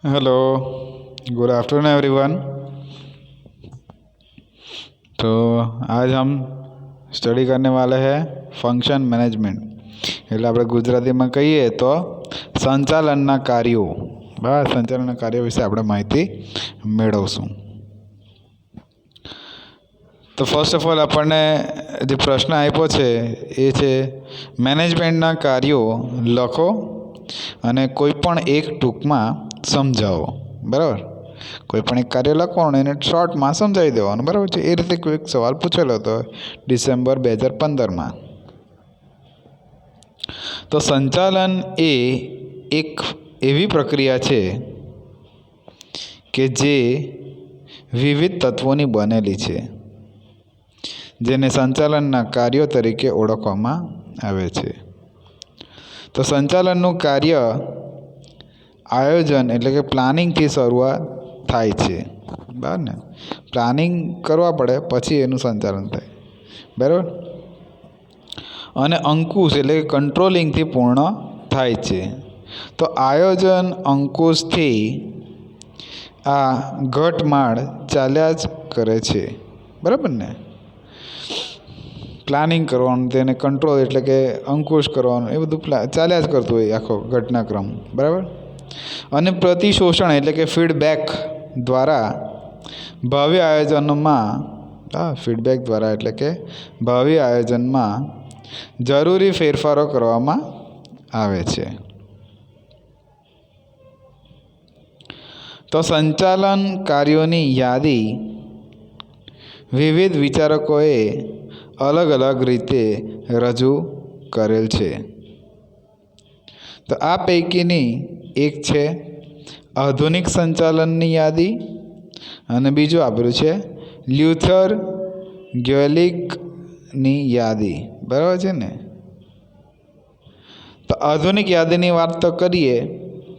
Hello, good afternoon everyone. तो आज हम स्टडी करने वाले हैं फंक्शन मैनेजमेंट એટલે આપણે ગુજરાતીમાં કહીએ તો સંચાલનના કાર્યો સંચાલનના કાર્યો વિશે આપણે માહિતી મેળવશું। તો ફર્સ્ટ ઓફ ઓલ આપણને જે પ્રશ્ન આપ્યો છે એ છે મેનેજમેન્ટના કાર્યો લખો અને કોઈ પણ એક ટૂંકમાં સમજાવો। બરાબર, કોઈ પણ એક કાર્ય લખવાનું એને શોર્ટમાં સમજાવી દેવાનું। બરાબર છે, એ રીતે કોઈ સવાલ પૂછેલો હતો ડિસેમ્બર 2015માં। તો સંચાલન એ એક એવી પ્રક્રિયા છે કે જે વિવિધ તત્વોની બનેલી છે, જેને સંચાલનના કાર્યો તરીકે ઓળખવામાં આવે છે। તો સંચાલનનું કાર્ય આયોજન એટલે કે પ્લાનિંગથી શરૂઆત થાય છે। બરાબર ને, પ્લાનિંગ કરવા પડે પછી એનું સંચાલન થાય। બરાબર, અને અંકુશ એટલે કે કંટ્રોલિંગથી પૂર્ણ થાય છે। તો આયોજન અંકુશથી આ ઘટમાળ ચાલ્યા જ કરે છે। બરાબર ને, પ્લાનિંગ કરવાનું, તેને કંટ્રોલ એટલે કે અંકુશ કરવાનું, એ બધું ચાલ્યા જ કરતું હોય આખો ઘટનાક્રમ। બરાબર, અને પ્રતિશોષણ એટલે કે ફીડબેક દ્વારા ભાવિ આયોજનમાં ફીડબેક દ્વારા એટલે કે ભાવિ આયોજનમાં જરૂરી ફેરફારો કરવામાં આવે છે। તો સંચાલન કાર્યોની યાદી વિવિધ વિચારકોએ અલગ અલગ રીતે રજૂ કરેલ છે। તો આ પૈકીની એક છે આધુનિક સંચાલનની યાદી, અને બીજું આપેલું છે લ્યુથર ગ્યોલિકની યાદી। બરાબર છે ને। તો આધુનિક યાદીની વાત તો કરીએ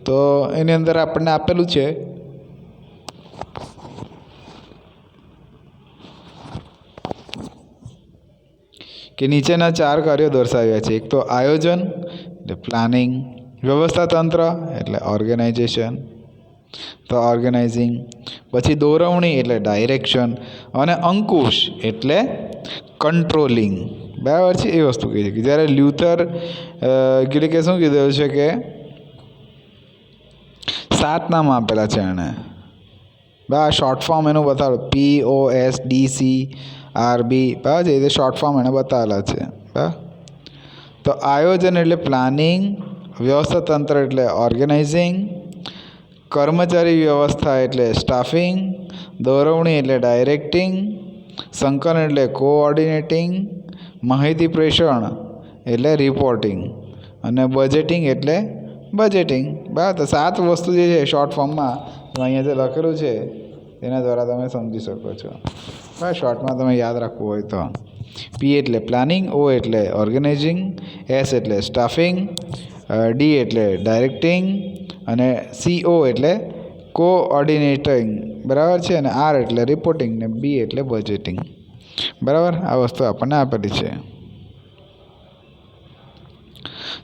તો એની અંદર આપણને આપેલું છે કે નીચેના 4 કાર્યો દર્શાવ્યા છે। એક તો આયોજન એટલે પ્લાનિંગ, વ્યવસ્થા તંત્ર એટલે ઓર્ગેનાઇઝેશન, તો ઓર્ગેનાઇઝિંગ, પછી દોરવણી એટલે ડાયરેક્શન, અને અંકુશ એટલે કંટ્રોલિંગ। બરાબર છે, એ વસ્તુ કહે છે કે જ્યારે લ્યુથર કે શું કીધું છે કે 7 નામ આપેલા છે એણે। બરાબર, શોર્ટ ફોર્મ એનું બતાવેલું POSDCRB। બરાબર છે, એ શોર્ટ ફોર્મ એને બતાવેલા છે। બરાબર, તો આયોજન એટલે પ્લાનિંગ, વ્યવસ્થા તંત્ર એટલે ઓર્ગેનાઇઝિંગ, કર્મચારી વ્યવસ્થા એટલે સ્ટાફિંગ, દોરવણી એટલે ડાયરેક્ટિંગ, સંકલન એટલે કોઓર્ડિનેટિંગ, માહિતી પ્રેષણ એટલે રિપોર્ટિંગ, અને બજેટિંગ એટલે બજેટિંગ। બરાબર, તો 7 વસ્તુ જે છે શોર્ટ ફોર્મમાં અહીંયા જે લખેલું છે તેના દ્વારા તમે સમજી શકો છો। બરાબર, શોર્ટમાં તમે યાદ રાખવું હોય તો P એટલે પ્લાનિંગ, O એટલે ઓર્ગેનાઇઝિંગ, S એટલે સ્ટાફિંગ, D એટલે ડાયરેક્ટિંગ, અને CO એટલે કોઓર્ડિનેટિંગ। બરાબર છે, અને R એટલે રિપોર્ટિંગ, ને B એટલે બજેટિંગ। બરાબર, આ વસ્તુ આપણને આપેલી છે।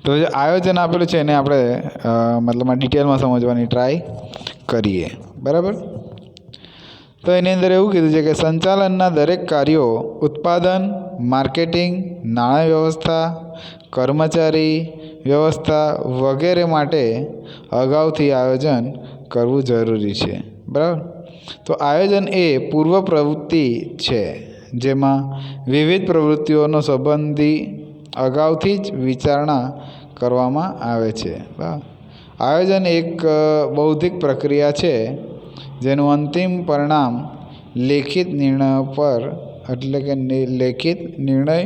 તો જે આયોજન આપેલું છે એને આપણે મતલબમાં ડિટેલમાં સમજવાની ટ્રાય કરીએ। બરાબર, તો એની અંદર એવું કીધું છે કે સંચાલનના દરેક કાર્યો ઉત્પાદન, માર્કેટિંગ, નાણાં વ્યવસ્થા, કર્મચારી વ્યવસ્થા વગેરે માટે અગાઉથી આયોજન કરવું જરૂરી છે। બરાબર, તો આયોજન એ પૂર્વ પ્રવૃત્તિ છે જેમાં વિવિધ પ્રવૃત્તિઓનો સંબંધી અગાઉથી જ વિચારણા કરવામાં આવે છે। બરાબર, આયોજન એક બૌદ્ધિક પ્રક્રિયા છે જેનું અંતિમ પરિણામ લેખિત નિર્ણયો પર એટલે કે લેખિત નિર્ણય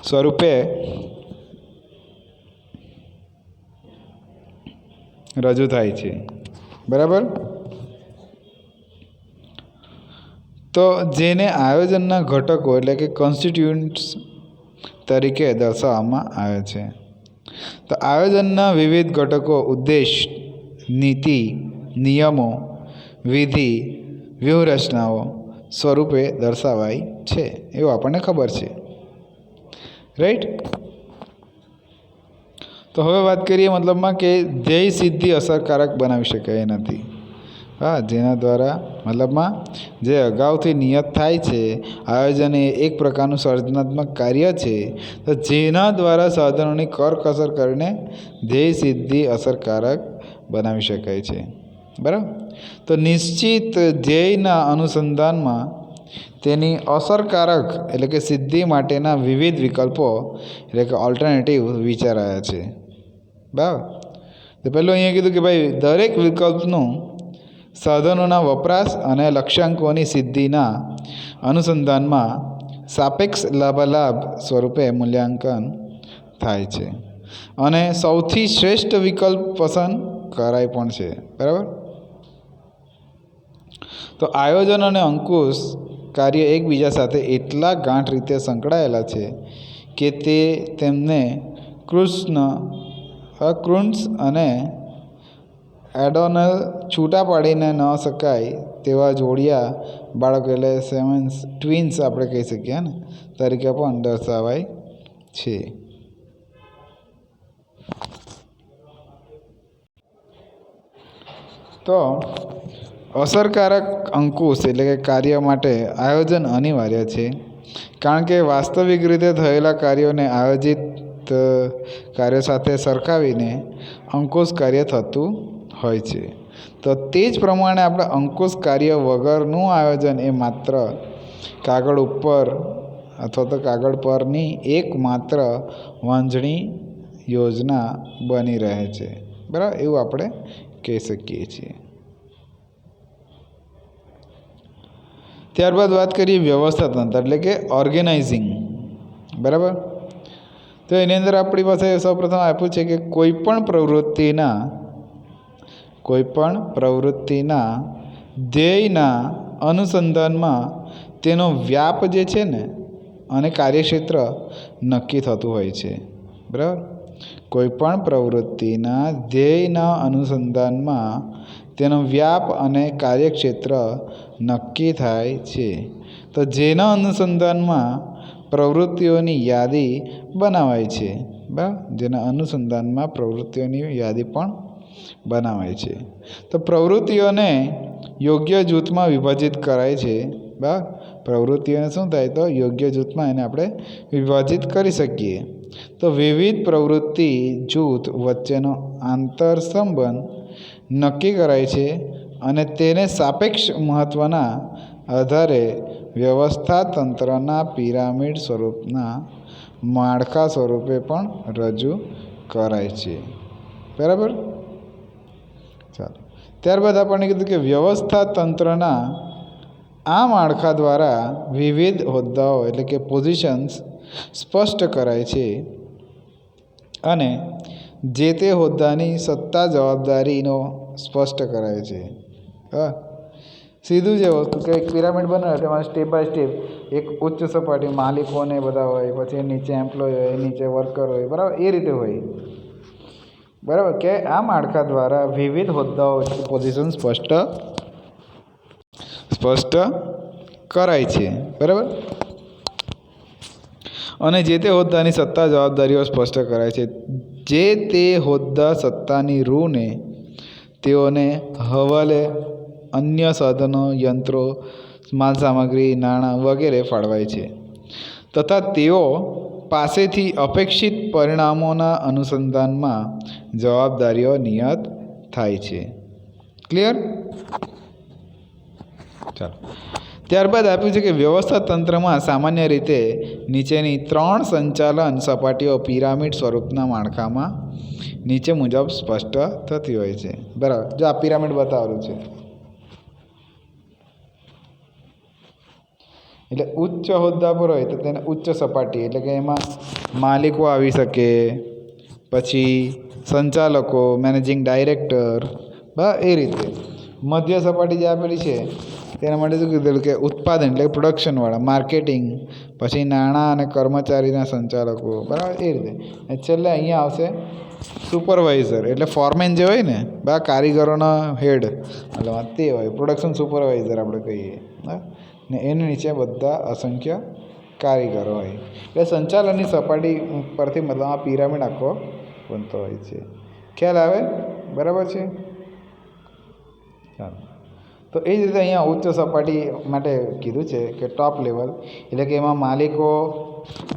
સ્વરૂપે રજૂ થાય છે। બરાબર, તો જેને આયોજનના ઘટકો એટલે કે કોન્સ્ટિટ્યુયન્ટ્સ તરીકે દર્શાવવામાં આવે છે। તો આયોજનના વિવિધ ઘટકો ઉદ્દેશ, નીતિ, નિયમો, વિધિ, વ્યૂહરચનાઓ સ્વરૂપે દર્શાવાય છે એવું આપણને ખબર છે। રાઈટ, તો હવે વાત કરીએ મતલબમાં કે ધ્યેય સિદ્ધિ અસરકારક બનાવી શકાય નથી. હા, જેના દ્વારા મતલબમાં જે અગાઉથી નિયત થાય છે આયોજન એ એક પ્રકારનું સર્જનાત્મક કાર્ય છે, તો જેના દ્વારા સાધનોની કરકસર કરીને ધ્યેય સિદ્ધિ અસરકારક બનાવી શકાય છે. બરાબર. તો નિશ્ચિત ધ્યેયના અનુસંધાનમાં તેની અસરકારક એટલે કે સિદ્ધિ માટેના વિવિધ વિકલ્પો એટલે કે ઓલ્ટરનેટિવ વિચારાયા છે. બરાબર. તો પહેલું અહીંયા કીધું કે ભાઈ દરેક વિકલ્પનું સાધનોના વપરાશ અને લક્ષ્યાંકોની સિદ્ધિના અનુસંધાનમાં સાપેક્ષ લાભાલાભ સ્વરૂપે મૂલ્યાંકન થાય છે અને સૌથી શ્રેષ્ઠ વિકલ્પ પસંદ કરાય પણ છે. બરાબર. તો આયોજન અને અંકુશ કાર્ય એકબીજા સાથે એટલા ગાંઠ રીતે સંકળાયેલા છે કે તે તેમને ક્રુન્સ અને એડોનલ છૂટા પાડીને ન શકાય તેવા જોડિયા બાળકો એટલે સેવન્સ ટ્વિન્સ આપણે કહી શકીએ ને તરીકે પણ દર્શાવાય છે. તો અસરકારક અંકુશ એટલે કે કાર્ય માટે આયોજન અનિવાર્ય છે, કારણ કે વાસ્તવિક રીતે થયેલા કાર્યોને આયોજિત કાર્યો સાથે સરખાવીને અંકુશ કાર્ય થતું હોય છે. તો તે જ પ્રમાણે આપણે અંકુશ કાર્ય વગરનું આયોજન એ માત્ર કાગળ ઉપર અથવા તો કાગળ પરની એકમાત્ર વાંઝણી યોજના બની રહે છે. બરાબર, એવું આપણે કહી શકીએ છીએ. ત્યારબાદ વાત કરીએ વ્યવસ્થા તંત્ર એટલે કે ઓર્ગેનાઇઝિંગ. બરાબર. તો એની અંદર આપણી પાસે સૌપ્રથમ આપ્યું છે કે કોઈપણ પ્રવૃત્તિના ધ્યેયના અનુસંધાનમાં તેનો વ્યાપ જે છે ને અને કાર્યક્ષેત્ર નક્કી થતું હોય છે. બરાબર. કોઈપણ પ્રવૃત્તિના ધ્યેયના અનુસંધાનમાં તેનો વ્યાપ અને કાર્યક્ષેત્ર નક્કી થાય છે. તો જેના અનુસંધાનમાં પ્રવૃત્તિઓની યાદી બનાવાય છે. બરાબર. જેના અનુસંધાનમાં પ્રવૃત્તિઓની યાદી પણ બનાવાય છે. તો પ્રવૃત્તિઓને યોગ્ય જૂથમાં વિભાજિત કરાય છે. બરાબર. પ્રવૃત્તિઓને શું થાય તો યોગ્ય જૂથમાં એને આપણે વિભાજિત કરી શકીએ. તો વિવિધ પ્રવૃત્તિ જૂથ વચ્ચેનો આંતરસંબંધ નક્કી કરાય છે અને તેને સાપેક્ષ મહત્ત્વના આધારે વ્યવસ્થા તંત્રના પિરામિડ સ્વરૂપના માળખા સ્વરૂપે પણ રજૂ કરાય છે. બરાબર. ચાલો, ત્યારબાદ આપણને કીધું કે વ્યવસ્થા તંત્રના આ માળખા દ્વારા વિવિધ હોદ્દાઓ એટલે કે પોઝિશન્સ સ્પષ્ટ કરાય છે અને જે તે હોદ્દાની સત્તા જવાબદારીનો સ્પષ્ટ કરાય છે. હા, સીધું જે વસ્તુ કે એક પિરામિડ બનાવે તેમાં સ્ટેપ બાય સ્ટેપ એક ઉચ્ચ સપાટી માલિકોને બધા હોય, પછી નીચે એમ્પ્લોય હોય, નીચે વર્કર હોય. બરાબર, એ રીતે હોય. બરાબર, કે આ માળખા દ્વારા વિવિધ હોદ્દાઓ પોઝિશન સ્પષ્ટ કરાય છે. બરાબર. અને જે તે હોદ્દાની સત્તા જવાબદારીઓ સ્પષ્ટ કરાય છે. જે તે હોદ્દા સત્તાની રૂને તેઓને હવાલે અન્ય સાધનો, યંત્રો, માલસામગ્રી, નાણાં વગેરે ફાળવાય છે તથા તેઓ પાસેથી અપેક્ષિત પરિણામોના અનુસંધાનમાં જવાબદારીઓ નિયત થાય છે. ક્લિયર? ચાલો, ત્યારબાદ આપ્યું છે કે વ્યવસ્થા તંત્રમાં સામાન્ય રીતે નીચેની 3 સંચાલન સપાટીઓ પિરામિડ સ્વરૂપના માળખામાં નીચે મુજબ સ્પષ્ટ થતી હોય છે. બરાબર. જો આ પિરામિડ બતાવેલું છે એટલે ઉચ્ચ હોદ્દા પર હોય તો તેને ઉચ્ચ સપાટી એટલે કે એમાં માલિકો આવી શકે, પછી સંચાલકો, મેનેજિંગ ડાયરેક્ટર, બરાબર, એ રીતે. મધ્ય સપાટી જે આપેલી છે તેના માટે શું કીધેલું કે ઉત્પાદન એટલે પ્રોડક્શનવાળા, માર્કેટિંગ, પછી નાણાં અને કર્મચારીના સંચાલકો. બરાબર, એ રીતે. છેલ્લે અહીંયા આવશે સુપરવાઇઝર એટલે ફોરમેન જે હોય ને, બરાબર, કારીગરોના હેડ એટલે તે હોય, પ્રોડક્શન સુપરવાઇઝર આપણે કહીએ. બરાબર, ને એની નીચે બધા અસંખ્ય કારીગરો હોય. એટલે સંચાલનની સપાટી પરથી મતલબ આ પિરામિડ આખો બનતો હોય છે. ખ્યાલ આવે? બરાબર છે. ચાલો, તો એ જ રીતે અહીંયા ઉચ્ચ સપાટી માટે કીધું છે કે ટોપ લેવલ એટલે કે એમાં માલિકો,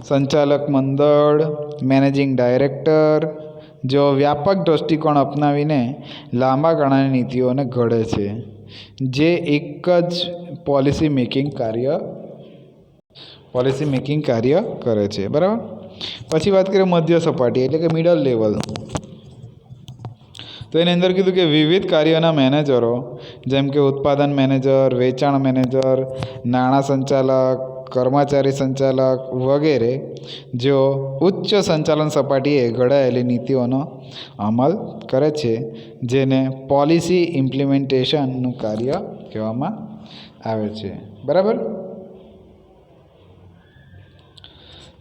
સંચાલક મંડળ, મેનેજિંગ ડાયરેક્ટર જો વ્યાપક દૃષ્ટિકોણ અપનાવીને લાંબા ગાળાની નીતિઓને ઘડે છે, જે એક જ પોલિસી મેકિંગ કાર્ય કરે છે. બરાબર. પછી વાત કરીએ મધ્ય સપાટી એટલે કે મિડલ લેવલ. તો એની અંદર કીધું કે વિવિધ કાર્યોના મેનેજરો જેમ કે ઉત્પાદન મેનેજર, વેચાણ મેનેજર, નાણાં સંચાલક, કર્મચારી સંચાલક વગેરે જેઓ ઉચ્ચ સંચાલન સપાટીએ ઘડાયેલી નીતિઓનો અમલ કરે છે, જેને પોલિસી ઇમ્પ્લિમેન્ટેશનનું કાર્ય કહેવામાં આવે છે. બરાબર.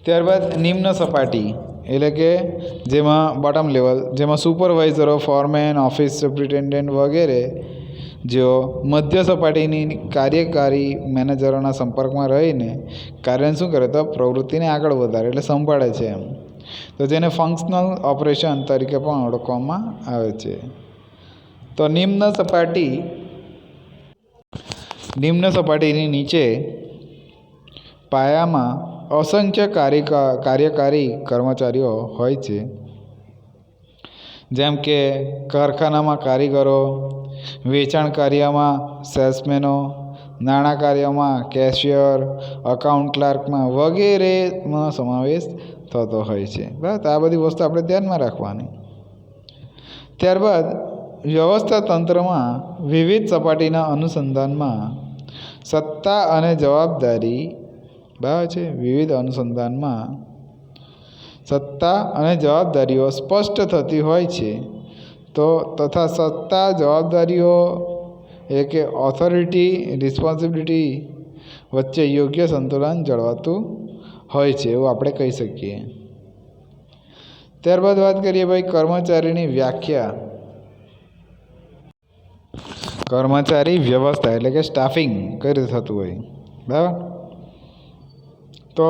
ત્યારબાદ નિમ્ન સપાટી એટલે કે જેમાં બોટમ લેવલ, જેમાં સુપરવાઇઝરો, ફોરમેન, ઓફિસ સુપ્રિન્ટેન્ડન્ટ વગેરે જેઓ મધ્ય સપાટીની કાર્યકારી મેનેજરોના સંપર્કમાં રહીને કાર્યને શું કરે તો પ્રવૃત્તિને આગળ વધારે એટલે સંભાળે છે એમ. તો જેને ફંક્શનલ ઓપરેશન તરીકે પણ ઓળખવામાં આવે છે. તો નિમ્ન સપાટીની નીચે પાયામાં અસંખ્ય કાર્યકારી કર્મચારીઓ હોય છે, જેમ કે કારખાનામાં કારીગરો, વેચાણ કાર્યમાં સેલ્સમેનો, નાણાં કાર્યમાં કેશિયર, અકાઉન્ટ ક્લાર્કમાં વગેરેનો સમાવેશ થતો હોય છે. બરાબર. તો આ બધી વસ્તુ આપણે ધ્યાનમાં રાખવાની. ત્યારબાદ વ્યવસ્થા તંત્રમાં વિવિધ સપાટીના અનુસંધાનમાં સત્તા અને જવાબદારી બરાબર છે. વિવિધ અનુસંધાનમાં સત્તા અને જવાબદારીઓ સ્પષ્ટ થતી હોય છે. તો તથા સત્તા જવાબદારીઓ એટલે કે ઓથોરિટી રિસ્પોન્સિબિલિટી વચ્ચે યોગ્ય સંતુલન જળવાતું હોય છે એવું આપણે કહી શકીએ. ત્યારબાદ વાત કરીએ ભાઈ કર્મચારીની વ્યાખ્યા. કર્મચારી વ્યવસ્થા એટલે કે સ્ટાફિંગ કઈ રીતે થતું હોય. બરાબર. તો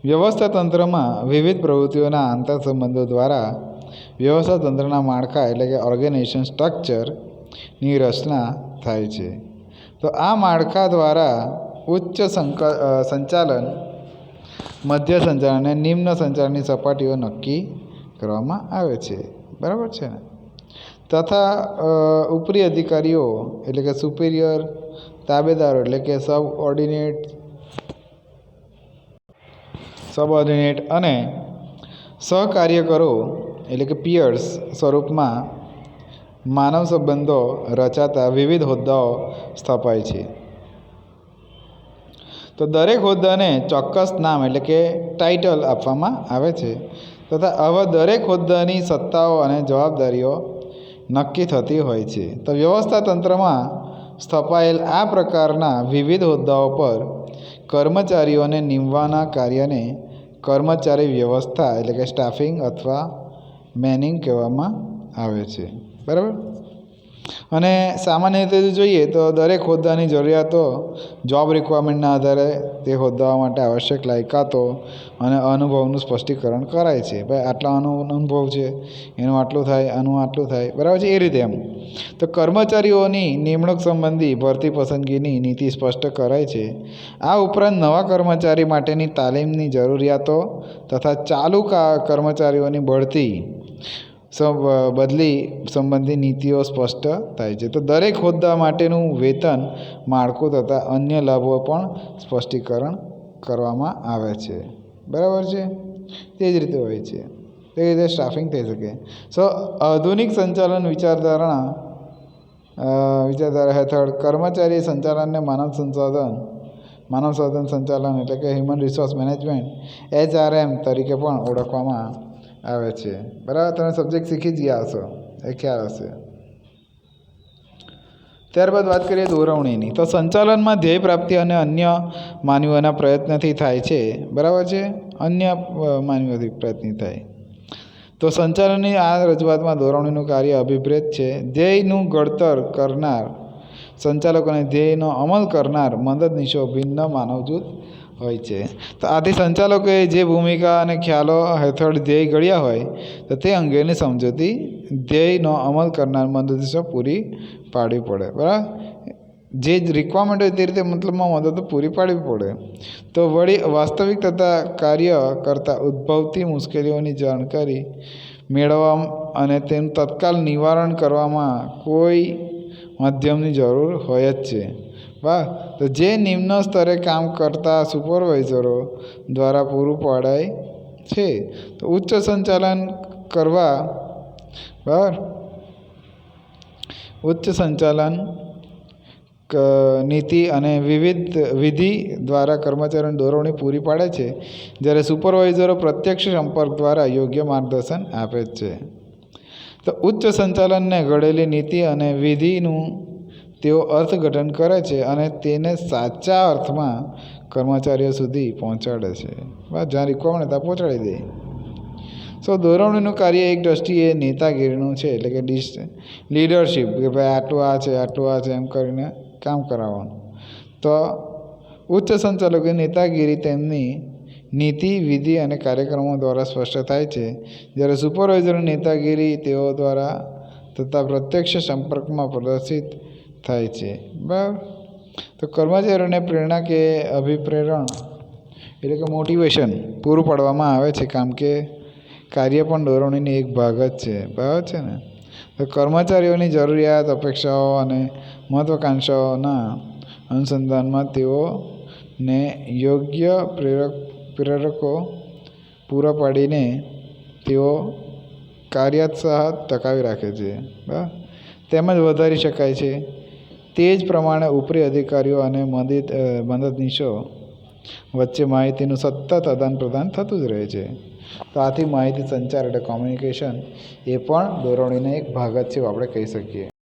વ્યવસ્થા તંત્રમાં વિવિધ પ્રવૃત્તિઓના આંતરસંબંધો દ્વારા વ્યવસ્થા તંત્રના માળખા એટલે કે ઓર્ગેનાઇઝેશન સ્ટ્રક્ચરની રચના થાય છે. તો આ માળખા દ્વારા ઉચ્ચ સંચાલન, મધ્ય સંચાલન અને નિમ્ન સંચાલનની સપાટીઓ નક્કી કરવામાં આવે છે. બરાબર છે ને. તથા ઉપરી અધિકારીઓ એટલે કે સુપિરિયર, તાબેદારો એટલે કે સબઓર્ડિનેટ અને સહકાર્યકરો એટલે કે પિયર્સ સ્વરૂપમાં માનવ સંબંધો રચાતા વિવિધ હોદ્દાઓ સ્થપાય છે. તો દરેક હોદ્દાને ચોક્કસ નામ એટલે કે ટાઇટલ આપવામાં આવે છે તથા આવા દરેક હોદ્દાની સત્તાઓ અને જવાબદારીઓ નક્કી થતી હોય છે. તો વ્યવસ્થા તંત્રમાં સ્થપાયેલ આ પ્રકારના વિવિધ હોદ્દાઓ પર કર્મચારીઓને નીમવાના કાર્યને કર્મચારી વ્યવસ્થા એટલે કે સ્ટાફિંગ અથવા મેનિંગ કહેવામાં આવે છે. બરાબર. અને સામાન્ય રીતે જોઈએ તો દરેક હોદ્દાની જરૂરિયાતો જોબ રિક્વાયરમેન્ટના આધારે તે હોદ્દાઓ માટે આવશ્યક લાયકાતો અને અનુભવનું સ્પષ્ટીકરણ કરાય છે. ભાઈ આટલા અનુભવ છે, એનું આટલું થાય, આનું આટલું થાય. બરાબર છે. એ રીતે એમ. તો કર્મચારીઓની નિમણૂક સંબંધી ભરતી પસંદગીની નીતિ સ્પષ્ટ કરાય છે. આ ઉપરાંત નવા કર્મચારી માટેની તાલીમની જરૂરિયાતો તથા ચાલુ કર્મચારીઓની બદલી સંબંધી નીતિઓ સ્પષ્ટ થાય છે. તો દરેક હોદ્દા માટેનું વેતન માળખું તથા અન્ય લાભો પણ સ્પષ્ટીકરણ કરવામાં આવે છે. બરાબર છે. તે જ રીતે હોય છે. તે રીતે સ્ટાફિંગ થઈ શકે. આધુનિક સંચાલન વિચારધારા હેઠળ કર્મચારી સંચાલનને માનવ સંસાધન સંચાલન એટલે કે હ્યુમન રિસોર્સ મેનેજમેન્ટ HRM તરીકે પણ ઓળખવામાં આવે છે. બરાબર. તમે સબ્જેક્ટ શીખી જ ગયા હશો, એ ખ્યાલ હશે. ત્યારબાદ વાત કરીએ દોરવણીની. તો સંચાલનમાં ધ્યેય પ્રાપ્તિ અને અન્ય માનવીઓના પ્રયત્નથી થાય છે. બરાબર છે. અન્ય માનવીઓથી પ્રયત્ન થાય. તો સંચાલનની આ રજૂઆતમાં દોરવણીનું કાર્ય અભિપ્રેત છે. ધ્યેયનું ઘડતર કરનાર સંચાલકો અને ધ્યેયનો અમલ કરનાર મદદનીશો ભિન્ન માનવ જૂથ હોય છે. તો આથી સંચાલકોએ જે ભૂમિકા અને ખ્યાલો હેઠળ ધ્યેય ઘડ્યા હોય તો તે અંગેની સમજૂતી ધ્યેયનો અમલ કરનાર મદદનીશો પૂરી પાડવી પડે. બરાબર, જે જ રિક્વાયરમેન્ટ હોય તે રીતે મતલબમાં મદદ પૂરી પાડવી પડે. તો વળી વાસ્તવિક તથા કાર્ય કરતાં ઉદ્ભવતી મુશ્કેલીઓની જાણકારી મેળવવા અને તેનું તત્કાલ નિવારણ કરવામાં કોઈ માધ્યમની જરૂર હોય જ છે. વાહ, તો જે નિમ્ન સ્તરે કામ કરતા સુપરવાઇઝરો દ્વારા પૂરું પાડાય છે. તો ઉચ્ચ સંચાલન કરવા, બરાબર, ઉચ્ચ સંચાલન નીતિ અને વિવિધ વિધિ દ્વારા કર્મચારીઓને દોરવણી પૂરી પાડે છે, જ્યારે સુપરવાઇઝરો પ્રત્યક્ષ સંપર્ક દ્વારા યોગ્ય માર્ગદર્શન આપે છે. તો ઉચ્ચ સંચાલનને ઘડેલી નીતિ અને વિધિનું તેઓ અર્થઘટન કરે છે અને તેને સાચા અર્થમાં કર્મચારીઓ સુધી પહોંચાડે છે. બસ, જ્યાં રિક્વાયરમેન્ટ ત્યાં પહોંચાડી દે. સો દોરવણીનું કાર્ય એક દ્રષ્ટિએ નેતાગીરીનું છે, એટલે કે લીડરશિપ, કે ભાઈ આટલું આ છે, આટલું આ છે, એમ કરીને કામ કરાવવાનું. તો ઉચ્ચ સંચાલકોની નેતાગીરી તેમની નીતિ, વિધિ અને કાર્યક્રમો દ્વારા સ્પષ્ટ થાય છે, જ્યારે સુપરવાઇઝરની નેતાગીરી તેઓ દ્વારા તથા પ્રત્યક્ષ સંપર્કમાં પ્રદર્શિત થાય છે. બરાબર, તો કર્મચારીઓને પ્રેરણા કે અભિપ્રેરણ એટલે કે મોટિવેશન પૂરું પાડવામાં આવે છે, કારણ કે કાર્ય પણ દોરવણીની એક ભાગ જ છે. બરાબર છે ને. તો કર્મચારીઓની જરૂરિયાત, અપેક્ષાઓ અને મહત્વાકાંક્ષાઓના અનુસંધાનમાં તેઓને યોગ્ય પ્રેરકો પૂરા પાડીને તેઓ કાર્યોત્સાહ ટકાવી રાખે છે. બરાબર, તેમજ વધારી શકાય છે. તે જ પ્રમાણે ઉપરી અધિકારીઓ અને મદદનીશો વચ્ચે માહિતીનું સતત આદાન પ્રદાન થતું જ રહે છે. તો આથી માહિતી સંચાર એટલે કોમ્યુનિકેશન એ પણ દોરવણીનો એક ભાગ જ છે, આપણે કહી શકીએ.